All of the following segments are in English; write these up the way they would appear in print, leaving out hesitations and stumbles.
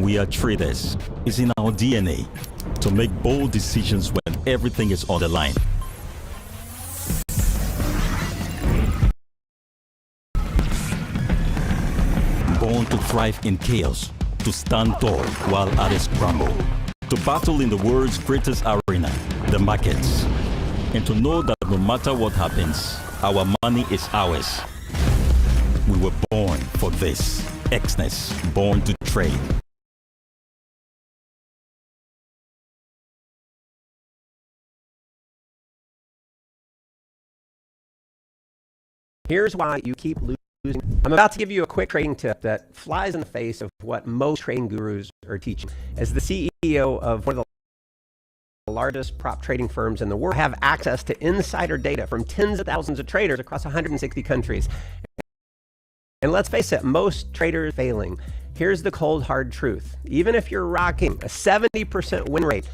We are traders. It's in our DNA to make bold decisions when everything is on the line. Born to thrive in chaos, to stand tall while others crumble, to battle in the world's greatest arena, the markets, and to know that no matter what happens, our money is ours. We were born for this. Xness, born to trade. Here's why you keep losing. I'm about to give you a quick trading tip that flies in the face of what most trading gurus are teaching. As the CEO of one of the largest prop trading firms in the world, I have access to insider data from tens of thousands of traders across 160 countries. And let's face it, most traders are failing. Here's the cold, hard truth. Even if you're rocking a 70% win rate,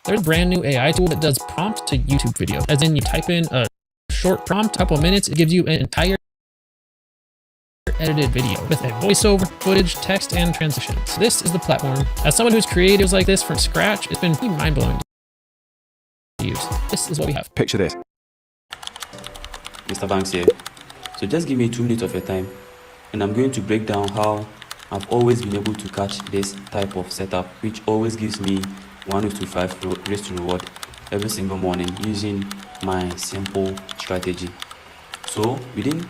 there's a brand new AI tool that does prompt to YouTube video. As in, you type in a short prompt, a couple of minutes, it gives you an entire edited video with a voiceover, footage, text, and transitions. This is the platform. As someone who's created videos like this from scratch, it's been pretty mind-blowing to use. This is what we have. Picture this. Mr. Banks here. So just give me 2 minutes of your time, and I'm going to break down how I've always been able to catch this type of setup, which always gives me 1:5 risk to reward every single morning using my simple strategy. So within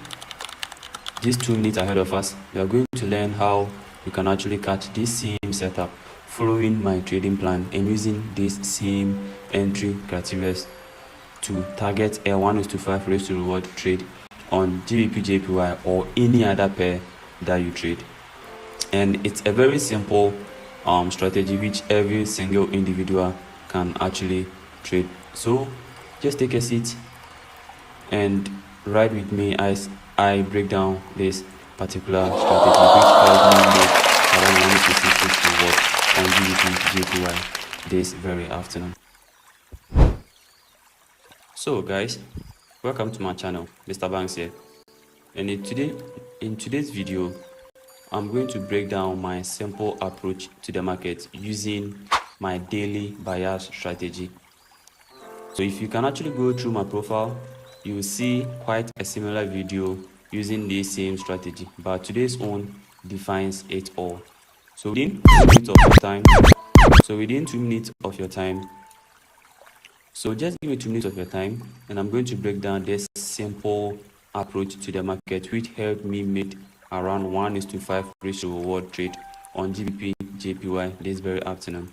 these 2 minutes ahead of us, we are going to learn how you can actually catch this same setup following my trading plan and using this same entry criteria to target a 1:5 risk to reward trade on GBP JPY or any other pair that you trade. And it's a very simple strategy which every single individual can actually trade. So just take a seat and ride with me as I break down this particular strategy which helped me make around 156 reward on GBP JPY this very afternoon. So guys, welcome to my channel, Mr. Banks here, and in today's video I'm going to break down my simple approach to the market using my daily bias strategy. So if you can actually go through my profile, you will see quite a similar video using the same strategy, but today's own defines it all. So within 2 minutes of your time, so just give me 2 minutes of your time, and I'm going to break down this simple approach to the market, which helped me make around 1:5 risk reward trade on GBP JPY this very afternoon.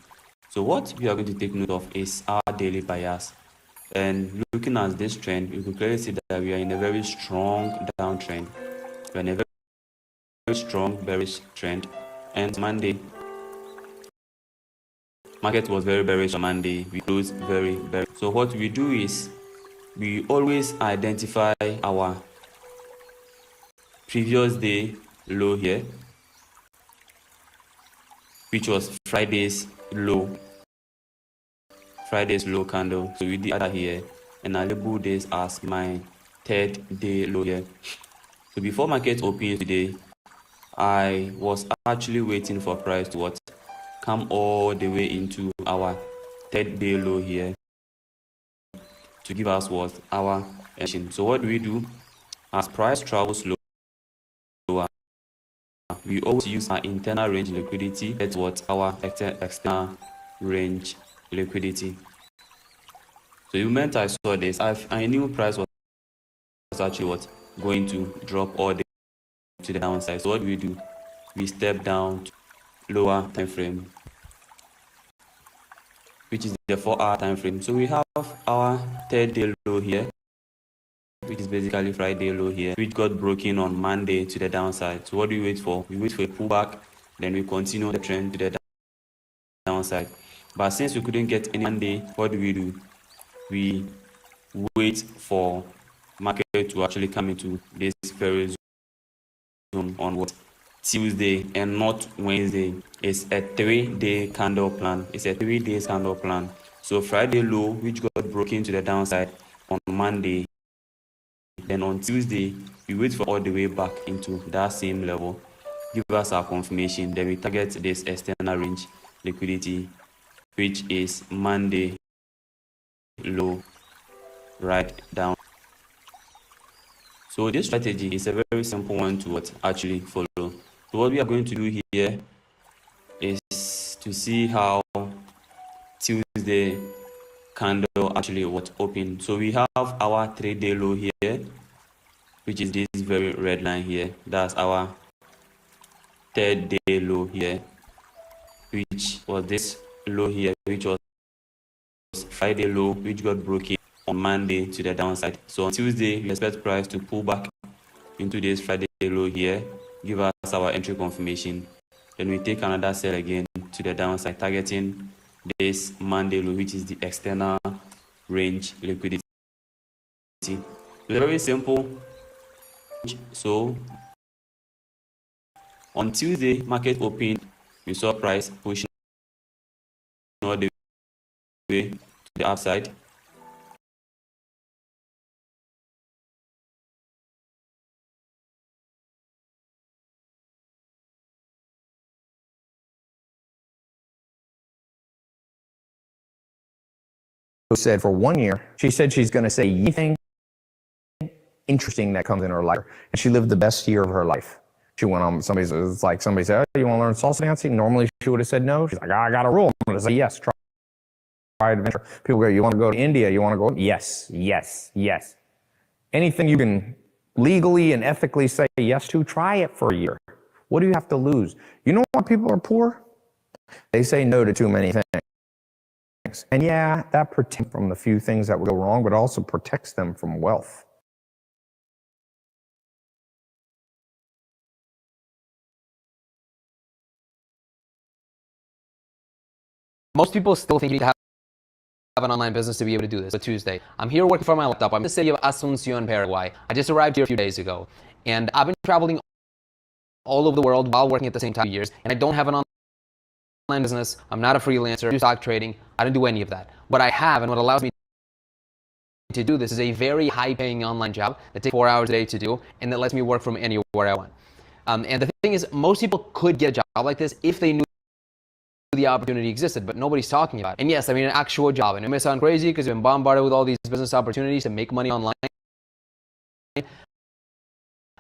So what we are going to take note of is our daily bias. And looking at this trend, you can clearly see that we are in a very strong downtrend. We're in a very strong bearish trend. And Monday, market was very bearish on Monday. We closed very bearish. So what we do is we always identify our previous day low here, which was Friday's low candle. So we did that here, and I label this as my 3rd day low here. So before market opened today, I was actually waiting for price to what? Come all the way into our 3rd day low here to give us what? Our action. So what do we do? As price travels lower, we always use our internal range liquidity. That's what? Our external range liquidity. So the moment I saw this, I knew price was actually what? Going to drop all the way to the downside. So what do? We step down to lower time frame, which is the 4-hour time frame. So we have our 3rd day low here, which is basically Friday low here, which got broken on Monday to the downside. So what do we wait for? We wait for a pullback, then we continue the trend to the downside. But since we couldn't get any Monday, what do? We wait for market to actually come into this very zone on what? Tuesday and not Wednesday. It's a 3-day candle plan. It's a 3-day candle plan. So Friday low, which got broken to the downside on Monday, then on Tuesday we wait for all the way back into that same level, give us our confirmation, then we target this external range liquidity, which is Monday low right down. So this strategy is a very simple one to actually follow. So what we are going to do here is to see how Tuesday candle actually open. So we have our 3-day low here, which is this very red line here. That's our 3rd day low here, which was this low here, which was Friday low, which got broken on Monday to the downside. So on Tuesday, we expect price to pull back into this Friday low here, give us our entry confirmation. Then we take another sell again to the downside, targeting this Monday low, which is the external range liquidity. It's very simple. So on Tuesday, market opened, we saw price pushing all the way to the upside. Said for 1 year, she said she's going to say anything interesting that comes in her life, and she lived the best year of her life. She went on, somebody said, oh, you want to learn salsa dancing? Normally she would have said no. She's like, I got a rule. I'm going to say yes, try adventure. People go, you want to go to India? You want to go? Yes, yes, yes. Anything you can legally and ethically say yes to, try it for a year. What do you have to lose? You know why people are poor? They say no to too many things. And yeah, that protects them from the few things that would go wrong, but also protects them from wealth. Most people still think you need to have an online business to be able to do this. It's Tuesday. I'm here working from my laptop. I'm in the city of Asunción, Paraguay. I just arrived here a few days ago. And I've been traveling all over the world while working at the same time for years. And I don't have an online business. I'm not a freelancer. I do stock trading. I don't do any of that. What I have and what allows me to do this is a very high-paying online job that takes 4 hours a day to do and that lets me work from anywhere I want. And the thing is, most people could get a job like this if they knew the opportunity existed, but nobody's talking about it. And yes, I mean an actual job. And it may sound crazy because you've been bombarded with all these business opportunities to make money online.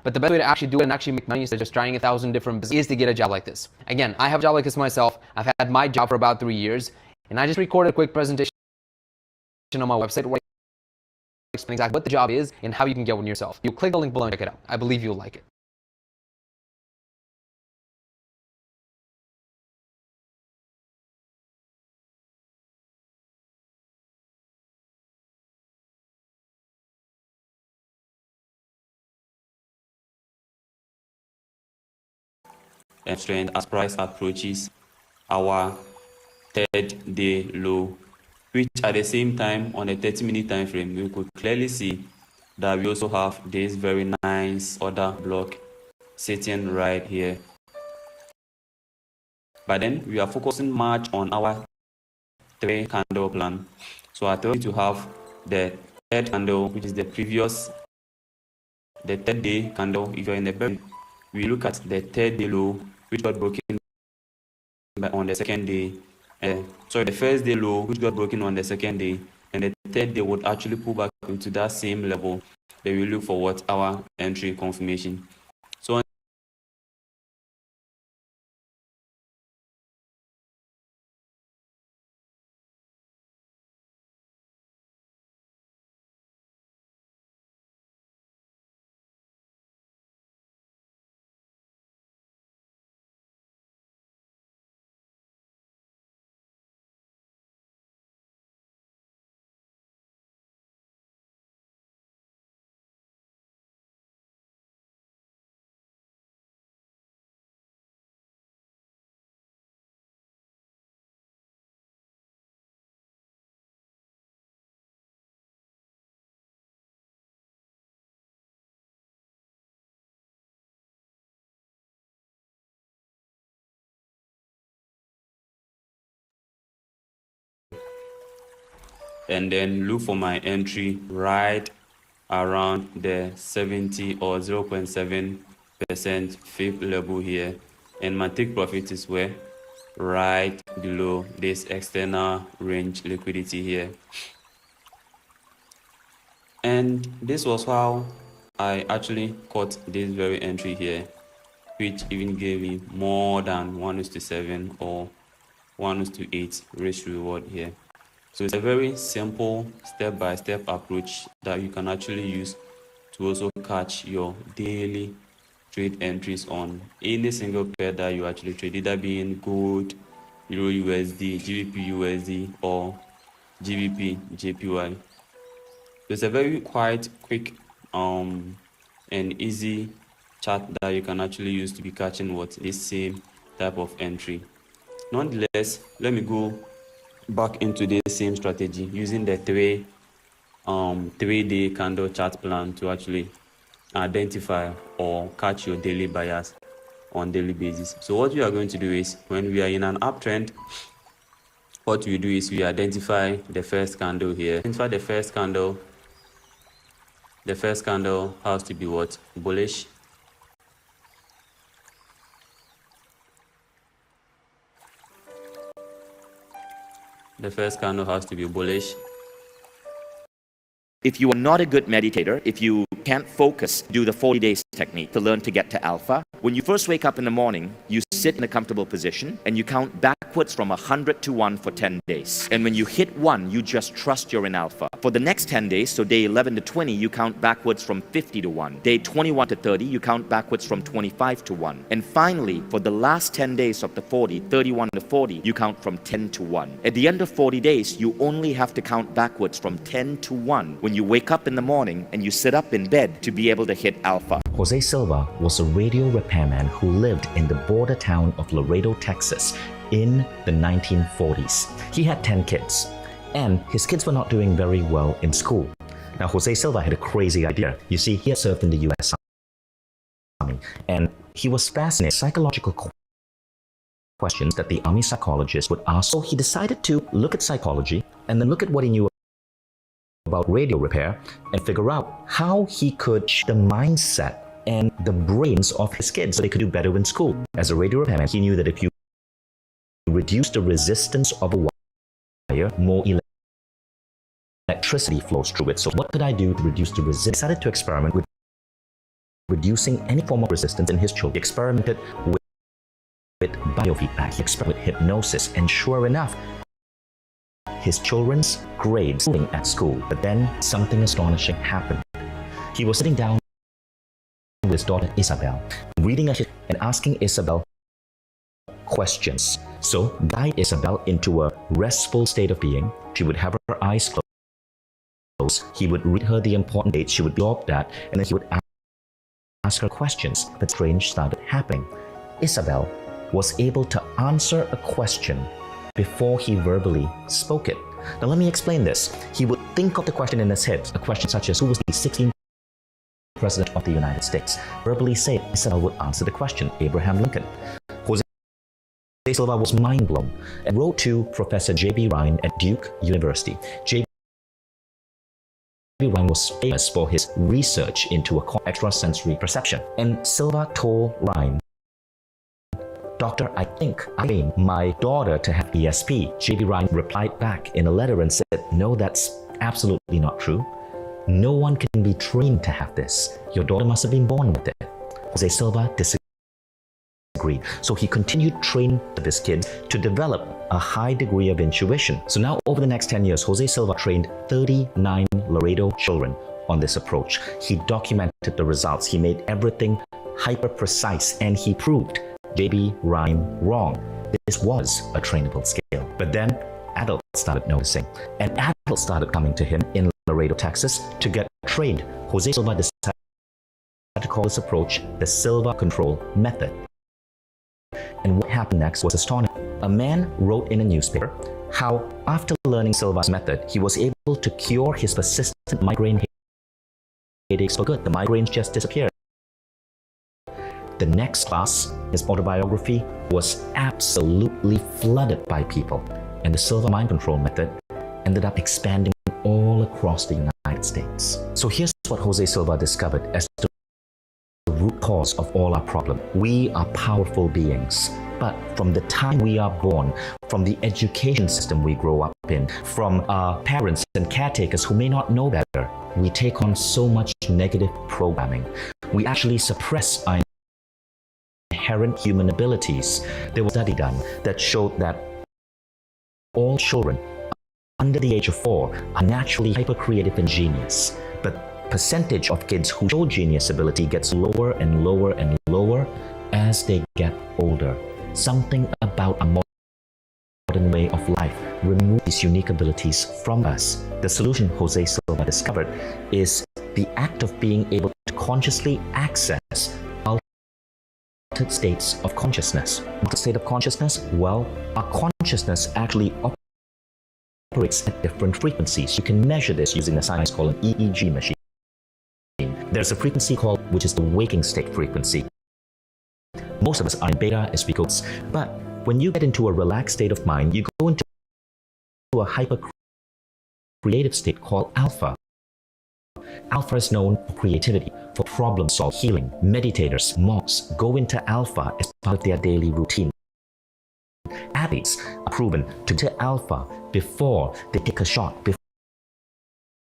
But the best way to actually do it and actually make money instead of just trying 1,000 different businesses is to get a job like this. Again, I have a job like this myself. I've had my job for about 3 years, and I just recorded a quick presentation on my website where I explain exactly what the job is and how you can get one yourself. You click the link below and check it out. I believe you'll like it. And trend as price approaches our third day low, which at the same time on a 30-minute time frame we could clearly see that we also have this very nice order block sitting right here. But then we are focusing much on our 3 candle plan. So I told you to have the third candle, which is the third day candle. If you're in the bear, we look at the third day low, which got broken on the second day. The first day low, which got broken on the second day, and the third day would actually pull back into that same level. Then we look for what our entry confirmation. So and then look for my entry right around the 70 or 0.7% fib level here, and my take profit is where right below this external range liquidity here. And this was how I actually caught this very entry here, which even gave me more than 1:7 or 1:8 risk reward here. So it's a very simple step-by-step approach that you can actually use to also catch your daily trade entries on any single pair that you actually trade, either being gold, Euro USD, GBP USD, or GBP JPY. So it's a very quite quick and easy chart that you can actually use to be catching what this same type of entry. Nonetheless, let me go back into the same strategy using the 3-day candle chart plan to actually identify or catch your daily buyers on daily basis. So what we are going to do is, when we are in an uptrend, what we do is we identify the first candle here. Identify the first candle. The first candle has to be what? Bullish. The first candle has to be bullish. If you are not a good meditator, if you can't focus, do the 40 days technique to learn to get to alpha. When you first wake up in the morning, you sit in a comfortable position and you count backwards from 100 to 1 for 10 days. And when you hit 1, you just trust you're in alpha. For the next 10 days, so day 11 to 20, you count backwards from 50 to 1. Day 21 to 30, you count backwards from 25 to 1. And finally, for the last 10 days of the 40, 31 to 40, you count from 10 to 1. At the end of 40 days, you only have to count backwards from 10 to 1 when you wake up in the morning and you sit up in bed to be able to hit alpha. Jose Silva was a radio repairman who lived in the border town of Laredo, Texas in the 1940s. He had 10 kids, and his kids were not doing very well in school. Now, Jose Silva had a crazy idea. You see, he had served in the US Army, and he was fascinated with psychological questions that the Army psychologist would ask. So he decided to look at psychology and then look at what he knew about radio repair and figure out how he could change the mindset and the brains of his kids so they could do better in school. As a radio repairman, he knew that if you reduce the resistance of a wire, more electricity flows through it. So what could I do to reduce the resistance? I decided to experiment with reducing any form of resistance in his children. He experimented with biofeedback, he experimented with hypnosis, and sure enough, his children's grades at school. But then something astonishing happened. He was sitting down with his daughter Isabel, reading and asking Isabel questions. So guide Isabel into a restful state of being. She would have her eyes closed. He would read her the important dates. She would absorb that, and then he would ask her questions. But strange started happening. Isabel was able to answer a question before he verbally spoke it. Now let me explain this. He would think of the question in his head, a question such as, who was the 16th President of the United States? Verbally say it, Isabel would answer the question, Abraham Lincoln. Jose Silva was mind blown and wrote to Professor J.B. Ryan at Duke University. J.B. Ryan was famous for his research into extrasensory perception, and Silva told Ryan, Doctor, I think I trained my daughter to have ESP. J.B. Ryan replied back in a letter and said, no, that's absolutely not true. No one can be trained to have this. Your daughter must have been born with it. Jose Silva disagreed. So he continued training this kid to develop a high degree of intuition. So now over the next 10 years, Jose Silva trained 39 Laredo children on this approach. He documented the results. He made everything hyper precise, and he proved J.B. Ryan wrong. This was a trainable skill. But then adults started noticing, and adults started coming to him in Laredo, Texas to get trained. Jose Silva decided to call this approach the Silva Control Method. And what happened next was astonishing. A man wrote in a newspaper how after learning Silva's method, he was able to cure his persistent migraine headaches for good. The migraines just disappeared. The next class, his autobiography, was absolutely flooded by people, and the Silva mind control method ended up expanding all across the United States. So here's what Jose Silva discovered as the root cause of all our problems. We are powerful beings, but from the time we are born, from the education system we grow up in, from our parents and caretakers who may not know better, we take on so much negative programming. We actually suppress our inherent human abilities. There was a study done that showed that all children under the age of 4 are naturally hyper-creative and genius, but percentage of kids who show genius ability gets lower and lower and lower as they get older. Something about a modern way of life removes these unique abilities from us. The solution Jose Silva discovered is the act of being able to consciously access altered states of consciousness. What state of consciousness? Well, our consciousness actually operates at different frequencies. You can measure this using a science called an EEG machine. There's a frequency which is the waking state frequency. Most of us are in beta as we go, but when you get into a relaxed state of mind, you go into a hyper-creative state called alpha. Alpha is known for creativity, for problem-solving, healing. Meditators, monks go into alpha as part of their daily routine. Athletes are proven to get alpha before they take a shot,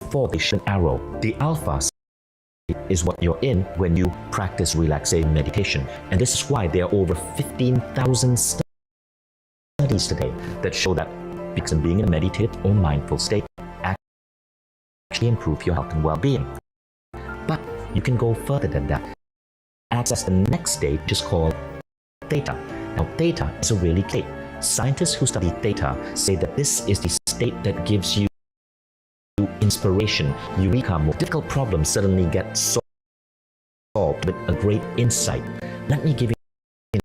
before they shoot an arrow. The alpha is what you're in when you practice relaxation meditation. And this is why there are over 15,000 studies today that show that because being in a meditative or mindful state actually improve your health and well-being. But you can go further than that. Access the next state, which is called theta. Now, theta is a really great. Scientists who study theta say that this is the state that gives you inspiration, eureka. More difficult problems suddenly get solved with a great insight. Let me give you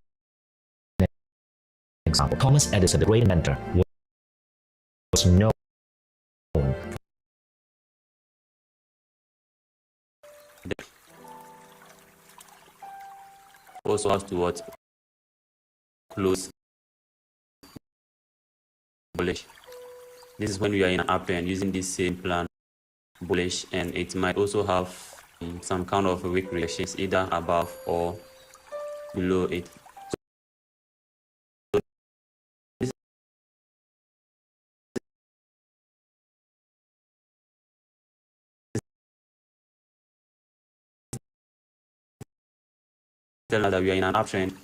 an example. Thomas Edison, the great inventor, was known also has to what? Close bullish. This is when we are in an uptrend using this same plan bullish, and it might also have some kind of weak reactions either above or below it. So this telling us that we are in an uptrend.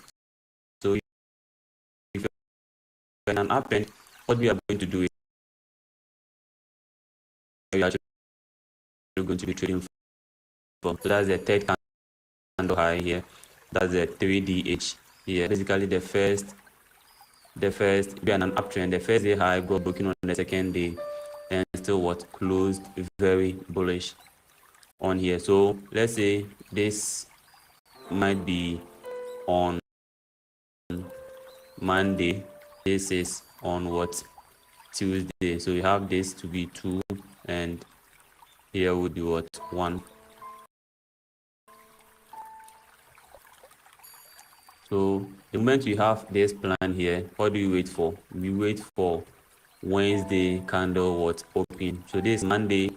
So if you're in an uptrend, what we are going to do is we are actually going to be trading from. So that's the third candle high here. That's the 3DH here. Basically, the first we are in an uptrend. The first day high got broken on the second day, and still what closed very bullish on here. So let's say this might be on Monday. This is on what, Tuesday. So you have this to be 2, and here would be what, 1. So the moment you have this plan here, what do you wait for? We wait for Wednesday candle what open. So this is Monday,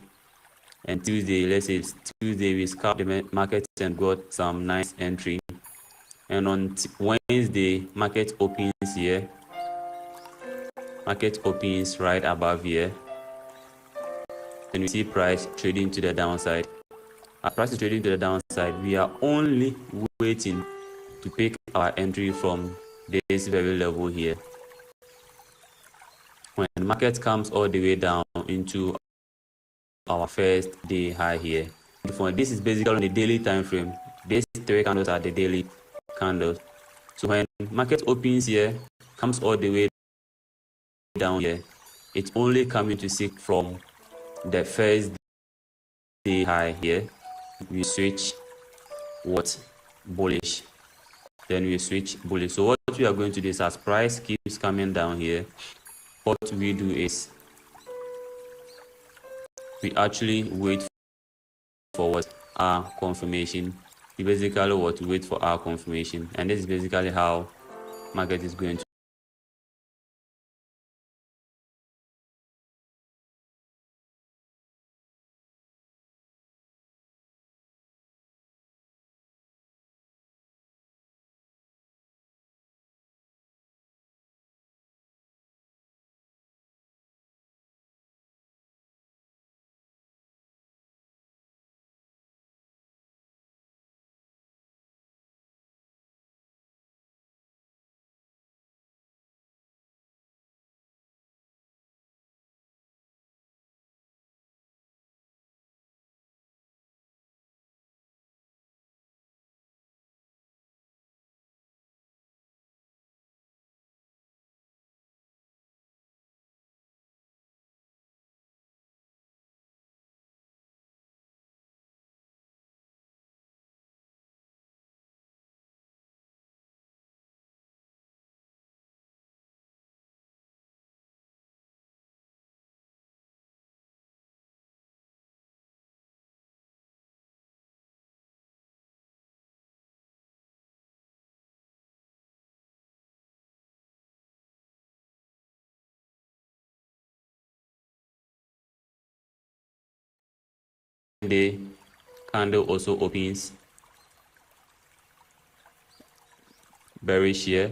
and Tuesday, let's say it's Tuesday, we scalp the market and got some nice entry. And on Wednesday, market opens here. Market opens right above here. And we see price trading to the downside. As price is trading to the downside, we are only waiting to pick our entry from this very level here. When the market comes all the way down into our first day high here. This is basically on the daily time frame. These 3 candles are the daily candles. So when market opens here, comes all the way down here, it's only coming to seek from the first day high here. We switch what, bullish. Then we switch bullish. So what we are going to do is, as price keeps coming down here, what we do is we actually wait for what, our confirmation. We basically what, wait for our confirmation, and this is basically how market is going to the candle also opens bearish here.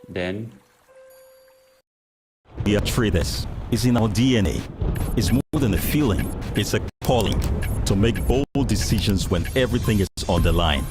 Then We are traders. It's in our DNA. It's more than a feeling. It's a calling to make bold decisions when everything is on the line.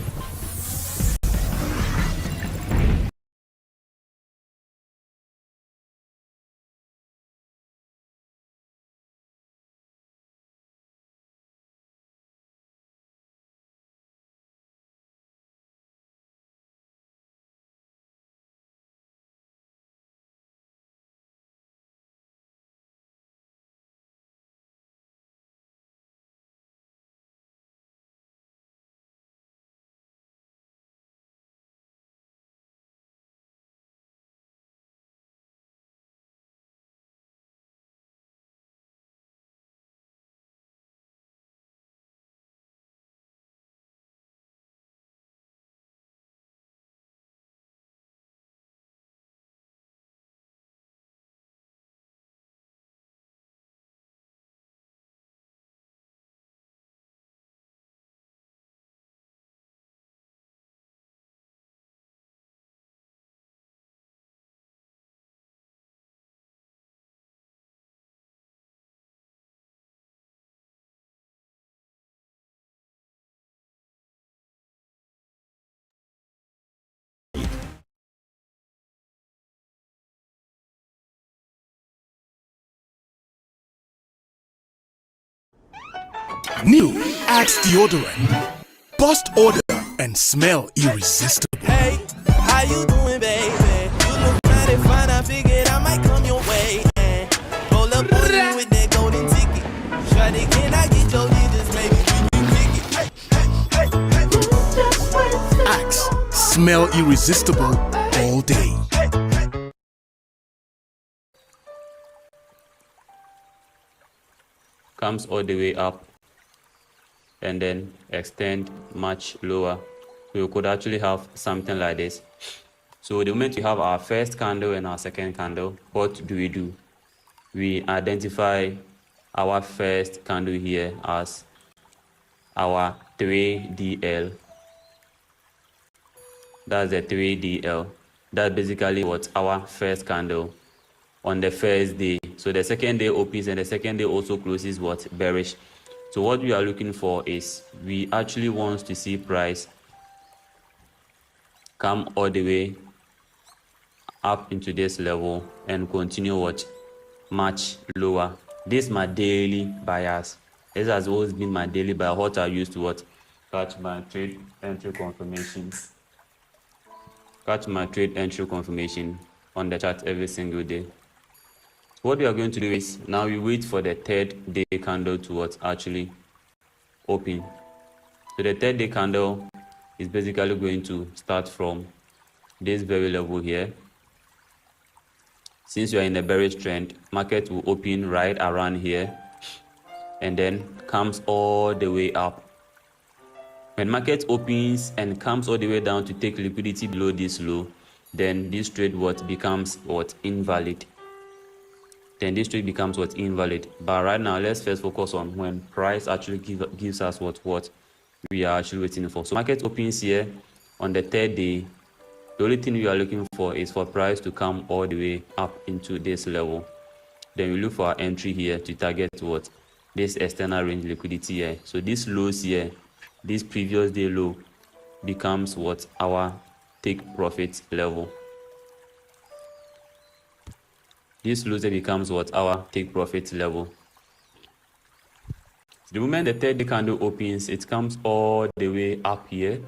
New Axe deodorant. Bust order and smell irresistible. Hey, how you doing, baby? You look mighty fine. I figured I might come your way and roll up on you with that golden ticket. Shawty, can I get your digits? Maybe we can kick it. Axe, smell irresistible all day. Comes all the way up and then extend much lower. We could actually have something like this. So the moment we have our first candle and our second candle, what do? We identify our first candle here as our 3DL. That's the 3DL. That's basically what our first candle on the first day. So the second day opens and the second day also closes what? Bearish. So what we are looking for is we actually want to see price come all the way up into this level and continue what? Much lower. This is my daily bias. This has always been my daily bias. What I used to what? Catch my trade entry confirmation. Catch my trade entry confirmation on the chart every single day. What we are going to do is now we wait for the third day candle to what? Actually open. So the third day candle is basically going to start from this very level here. Since you are in a bearish trend, market will open right around here and then comes all the way up. When market opens and comes all the way down to take liquidity below this low, then this trade becomes invalid. Then this trade becomes invalid. But right now, let's first focus on when price actually gives us what we are actually waiting for. So market opens here on the third day. The only thing we are looking for is for price to come all the way up into this level. Then we look for our entry here to target what? This external range liquidity here. So this lows here, this previous day low becomes what? Our take profit level. This loser becomes what? Our take profit level. The moment the third day candle opens, it comes all the way up here.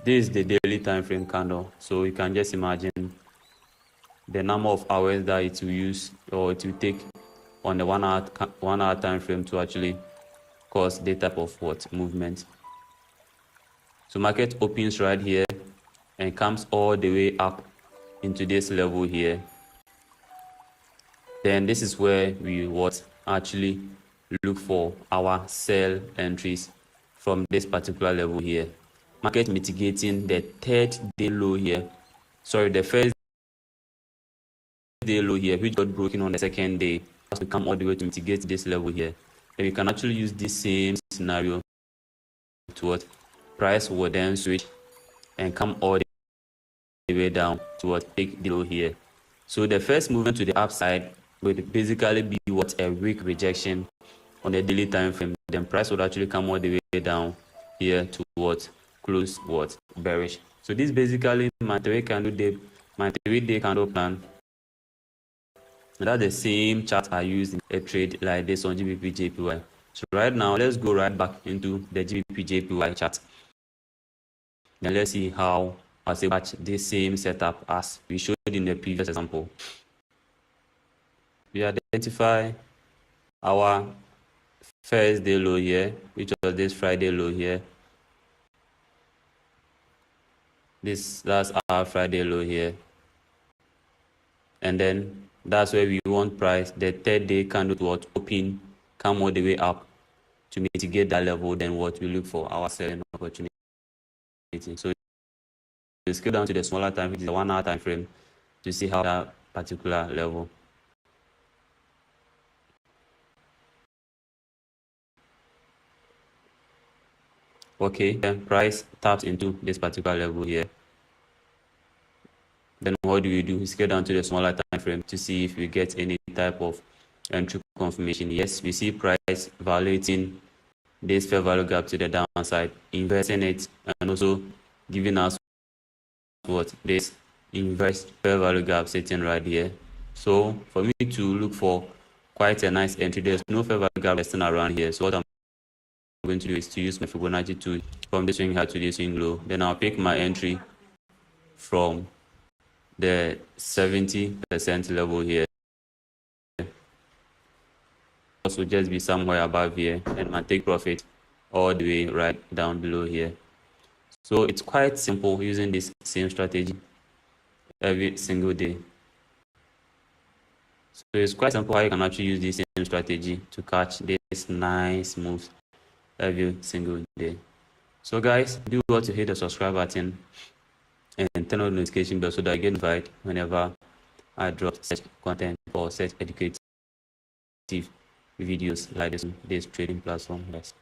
This is the daily time frame candle. So you can just imagine the number of hours that it will use or it will take on the 1 hour time frame to actually cause this type of movement. So market opens right here and comes all the way up into this level here. Then this is where we actually look for our sell entries from this particular level here. Market mitigating the third day low here. Sorry, the first day low here, which got broken on the second day. As we come all the way to mitigate this level here, then we can actually use this same scenario to what? Price will then switch and come all the way down to what? Take the low here. So the first movement to the upside would basically be what? A weak rejection on the daily time frame. Then price would actually come all the way down here to what? Close what? Bearish. So this basically my 3 day candle plan. That's the same chart I used in a trade like this on GBP JPY. So right now let's go right back into the GBP JPY chart. Then let's see how I say match this same setup as we showed in the previous example. We identify our first day low here, which was this Friday low here. That's our Friday low here. And then that's where we want price, the third day candle to open, come all the way up to mitigate that level. Then what we look for our selling opportunity. So we scale down to the smaller time, which is the 1 hour time frame, to see how that particular level. Okay, then price taps into this particular level here. Then what do? We scale down to the smaller time frame to see if we get any type of entry confirmation. Yes, we see price violating this fair value gap to the downside, inversing it, and also giving us what? This inverse fair value gap sitting right here. So for me to look for quite a nice entry, there's no fair value gap resting around here. So what I'm going to do is to use my Fibonacci tool from this swing high to this swing low. Then I'll pick my entry from the 70% level here. Also just be somewhere above here, and my take profit all the way right down below here. So it's quite simple using this same strategy every single day. So it's quite simple how you can actually use this same strategy to catch this nice moves every single day. So guys, do well to hit the subscribe button and turn on the notification bell so that you get notified whenever I drop such content or such educative videos like this trading platform. Guys.